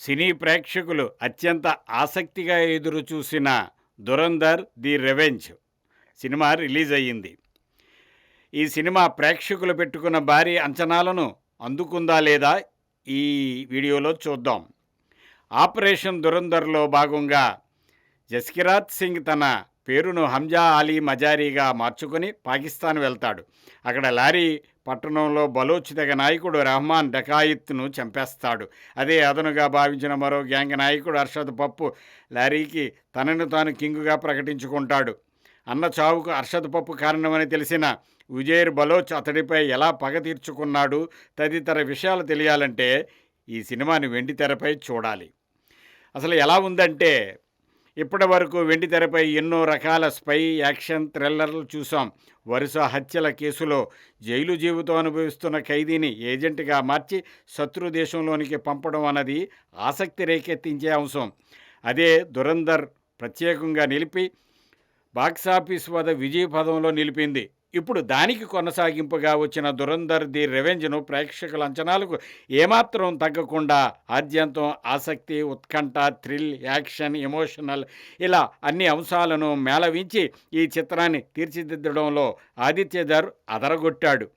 సినీ ప్రేక్షకులు అత్యంత ఆసక్తిగా ఎదురుచూసిన 'దురంధర్ ది రివెంజ్' సినిమా రిలీజ్ అయ్యింది. ఈ సినిమా ప్రేక్షకులు పెట్టుకున్న భారీ అంచనాలను అందుకుందా లేదా ఈ వీడియోలో చూద్దాం. ఆపరేషన్ దురంధర్‌లో భాగంగా జస్కిరాత్ సింగ్ తన పేరును హంజా అలీ మజారీగా మార్చుకొని పాకిస్తాన్ వెళ్తాడు. అక్కడ లారీ పట్టణంలో బలోచ్ తెగ నాయకుడు రెహమాన్ డకాయిత్ను చంపేస్తాడు. అదే అదనుగా భావించిన మరో గ్యాంగ్ నాయకుడు అర్షద్ పప్పు లారీకి తనను తాను కింగుగా ప్రకటించుకుంటాడు. అన్న చావుకు అర్షద్ పప్పు కారణమని తెలిసిన ఉజైర్ బలోచ్ అతడిపై ఎలా పగ తీర్చుకున్నాడు తదితర విషయాలు తెలియాలంటే ఈ సినిమాని వెండితెరపై చూడాలి. అసలు ఎలా ఉందంటే, ఇప్పటి వరకు వెండితెరపై ఎన్నో రకాల స్పై యాక్షన్ థ్రిల్లర్లు చూసాం. వరుస హత్యల కేసులో జైలు జీవితం అనుభవిస్తున్న ఖైదీని ఏజెంట్గా మార్చి శత్రు దేశంలోనికి పంపడం అన్నది ఆసక్తి రేకెత్తించే అంశం. అదే దురంధర్ ప్రత్యేకంగా నిలిపి బాక్సాఫీస్ వద్ద విజయ పదంలో నిలిపింది. ఇప్పుడు దానికి కొనసాగింపుగా వచ్చిన 'దురంధర్ ది రివెంజ్'ను ప్రేక్షకుల అంచనాలకు ఏమాత్రం తగ్గకుండా ఆద్యంతం ఆసక్తి, ఉత్కంఠ, థ్రిల్, యాక్షన్, ఎమోషనల్ ఇలా అన్ని అంశాలను మేళవించి ఈ చిత్రాన్ని తీర్చిదిద్దడంలో ఆదిత్యధర్ అదరగొట్టాడు.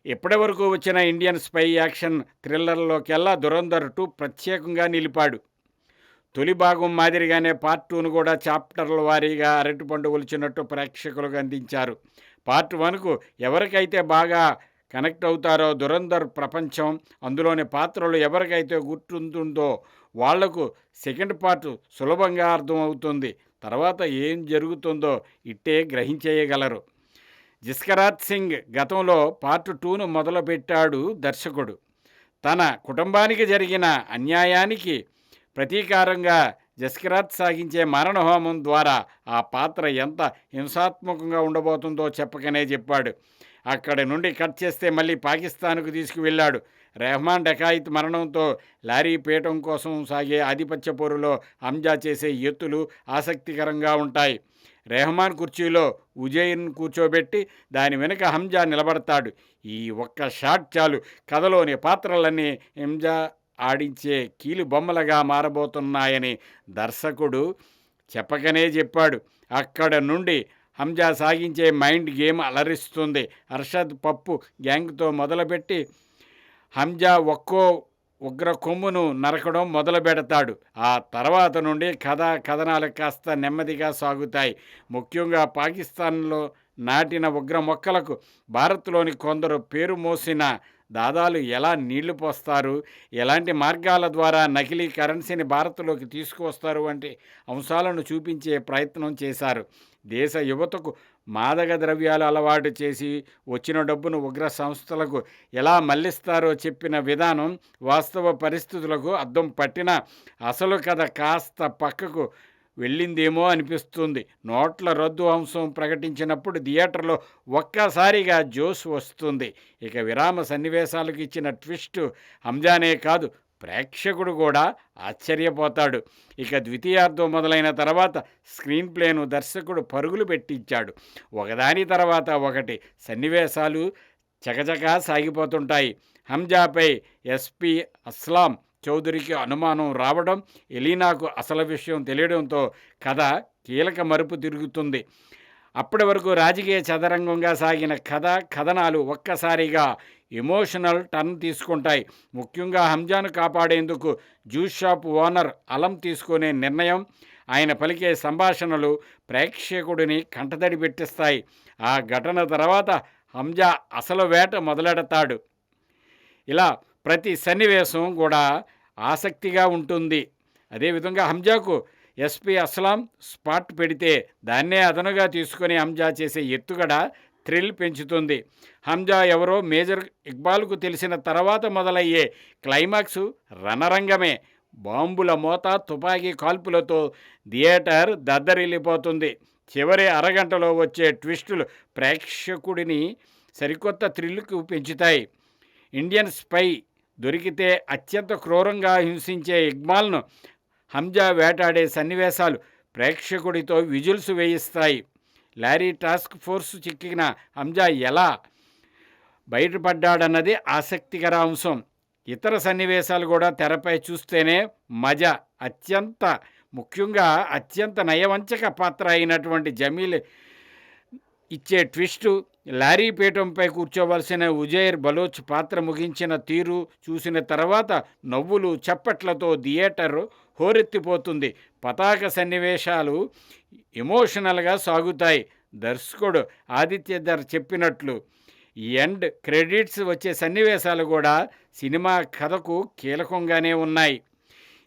ఇప్పటి వరకు వచ్చిన ఇండియన్ స్పై యాక్షన్ థ్రిల్లర్లోకెల్లా 'దురంధర్ 2' ప్రత్యేకంగా నిలిపాడు. తొలి భాగం మాదిరిగానే పార్ట్ 2ను కూడా చాప్టర్ల వారీగా అరటిపండు ఒలిచినట్టు ప్రేక్షకులకు అందించారు. పార్ట్ 1కు ఎవరికైతే బాగా కనెక్ట్ అవుతారో దురంధర్ ప్రపంచం, అందులోని పాత్రలు ఎవరికైతే గుర్తుంటుందో వాళ్లకు సెకండ్ పార్ట్ సులభంగా అర్థమవుతుంది. తర్వాత ఏం జరుగుతుందో ఇట్టే గ్రహించేయగలరు. జస్కిరాత్ సింగ్ గతంలో పార్ట్ 2ను మొదలుపెట్టాడు దర్శకుడు. తన కుటుంబానికి జరిగిన అన్యాయానికి ప్రతీకారంగా జస్కిరాత్ సాగించే మరణహోమం ద్వారా ఆ పాత్ర ఎంత హింసాత్మకంగా ఉండబోతుందో చెప్పకనే చెప్పాడు. అక్కడి నుండి కట్ చేస్తే మళ్ళీ పాకిస్తాన్కు తీసుకువెళ్ళాడు. రెహమాన్ డకాయిత్ మరణంతో లారీ పీఠం కోసం సాగే ఆధిపత్య పోరులో హంజా చేసే ఎత్తులు ఆసక్తికరంగా ఉంటాయి. రెహమాన్ కుర్చీలో ఉజైర్ను కూర్చోబెట్టి దాని వెనుక హంజా నిలబడతాడు. ఈ ఒక్క షాట్ చాలు కథలోని పాత్రలన్నీ హంజా ఆడించే కీలు బొమ్మలుగా మారబోతున్నాయని దర్శకుడు చెప్పకనే చెప్పాడు. అక్కడ నుండి హంజా సాగించే మైండ్ గేమ్ అలరిస్తుంది. అర్షద్ పప్పు గ్యాంగ్తో మొదలుపెట్టి హంజా ఒక్కో ఉగ్ర కొమ్మును నరకడం మొదలు పెడతాడు. ఆ తర్వాత నుండి కథనాలు కాస్త నెమ్మదిగా సాగుతాయి. ముఖ్యంగా పాకిస్తాన్లో నాటిన ఉగ్ర మొక్కలకు భారత్లోని కొందరు పేరు మోసిన దాదాలు ఎలా నీళ్లు పోస్తారు, ఎలాంటి మార్గాల ద్వారా నకిలీ కరెన్సీని భారత్లోకి తీసుకువస్తారు వంటి అంశాలను చూపించే ప్రయత్నం చేశారు. దేశ యువతకు మాదక ద్రవ్యాలు అలవాటు చేసి వచ్చిన డబ్బును ఉగ్ర సంస్థలకు ఎలా మళ్లిస్తారో చెప్పిన విధానం వాస్తవ పరిస్థితులకు అద్దం పట్టినా అసలు కథ కాస్త పక్కకు వెళ్ళిందేమో అనిపిస్తుంది. నోట్ల రద్దు అంశం ప్రకటించినప్పుడు థియేటర్లో ఒక్కసారిగా జోష్ వస్తుంది. ఇక విరామ సన్నివేశాలకు ఇచ్చిన ట్విస్ట్ హంజానే కాదు, ప్రేక్షకుడు కూడా ఆశ్చర్యపోతాడు. ఇక ద్వితీయార్థం మొదలైన తర్వాత స్క్రీన్ ప్లేను దర్శకుడు పరుగులు పెట్టించాడు. ఒకదాని తర్వాత ఒకటి సన్నివేశాలు చకచకా సాగిపోతుంటాయి. హంజాపై ఎస్పీ అస్లాం చౌదరికి అనుమానం రావడం, ఎలీనాకు అసలు విషయం తెలియడంతో కథ కీలక మలుపు తిరుగుతుంది. అప్పటి వరకు రాజకీయ చదరంగంగా సాగిన కథనాలు ఒక్కసారిగా ఎమోషనల్ టర్న్ తీసుకుంటాయి. ముఖ్యంగా హంజాను కాపాడేందుకు జ్యూస్ షాప్ ఓనర్ అలం తీసుకునే నిర్ణయం, ఆయన పలికే సంభాషణలు ప్రేక్షకుడిని కంటతడి పెట్టిస్తాయి. ఆ ఘటన తర్వాత హంజా అసలు వేట మొదలెడతాడు. ఇలా ప్రతి సన్నివేశం కూడా ఆసక్తిగా ఉంటుంది. అదేవిధంగా హంజాకు ఎస్పీ అస్లాం స్పాట్ పెడితే దాన్నే అదనుగా తీసుకొని హంజా చేసే ఎత్తుగడ థ్రిల్ పెంచుతుంది. హంజా ఎవరో మేజర్ ఇక్బాల్కు తెలిసిన తర్వాత మొదలయ్యే క్లైమాక్స్ రణరంగమే. బాంబుల మోత, తుపాకీ కాల్పులతో థియేటర్ దద్దరిల్లిపోతుంది. చివరి అరగంటలో వచ్చే ట్విస్టులు ప్రేక్షకుడిని సరికొత్త థ్రిల్కు పెంచుతాయి. ఇండియన్ స్పై దొరికితే అత్యంత క్రూరంగా హింసించే ఇక్బాల్ను హంజా వేటాడే సన్నివేశాలు ప్రేక్షకుడితో విజుల్స్ వేయిస్తాయి. లారీ టాస్క్ ఫోర్స్ చిక్కిన హంజా ఎలా బయటపడ్డాడన్నది ఆసక్తికర అంశం. ఇతర సన్నివేశాలు కూడా తెరపై చూస్తేనే మజా. అత్యంత ముఖ్యంగా అత్యంత నయవంచక పాత్ర అయినటువంటి జమీల్ ఇచ్చే ట్విస్టు, లారీ పీఠంపై కూర్చోవలసిన ఉజైర్ బలోచ్ పాత్ర ముగించిన తీరు చూసిన తర్వాత నవ్వులు చప్పట్లతో థియేటర్ హోరెత్తిపోతుంది. పతాక సన్నివేశాలు ఎమోషనల్గా సాగుతాయి. దర్శకుడు ఆదిత్యధర్ చెప్పినట్లు ఎండ్ క్రెడిట్స్ వచ్చే సన్నివేశాలు కూడా సినిమా కథకు కీలకంగానే ఉన్నాయి.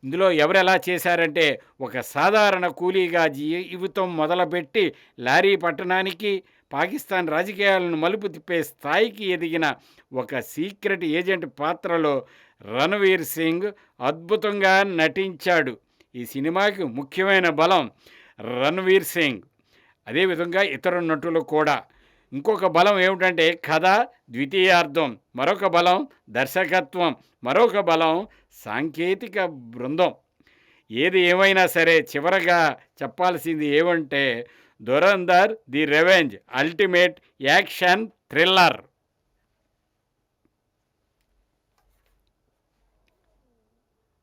ఇందులో ఎవరెలా చేశారంటే, ఒక సాధారణ కూలీగా జీవితం మొదలుపెట్టి లారీ పట్టణానికి, పాకిస్తాన్ రాజకీయాలను మలుపు తిప్పే స్థాయికి ఎదిగిన ఒక సీక్రెట్ ఏజెంట్ పాత్రలో రణ్వీర్ సింగ్ అద్భుతంగా నటించాడు. ఈ సినిమాకి ముఖ్యమైన బలం రణ్వీర్ సింగ్, అదేవిధంగా ఇతర నటులు కూడా. ఇంకొక బలం ఏమిటంటే కథ ద్వితీయార్థం, మరొక బలం దర్శకత్వం, మరొక బలం సాంకేతిక బృందం. ఏది ఏమైనా సరే చివరగా చెప్పాల్సింది ఏమంటే, Dhurandhar the revenge ultimate action thriller.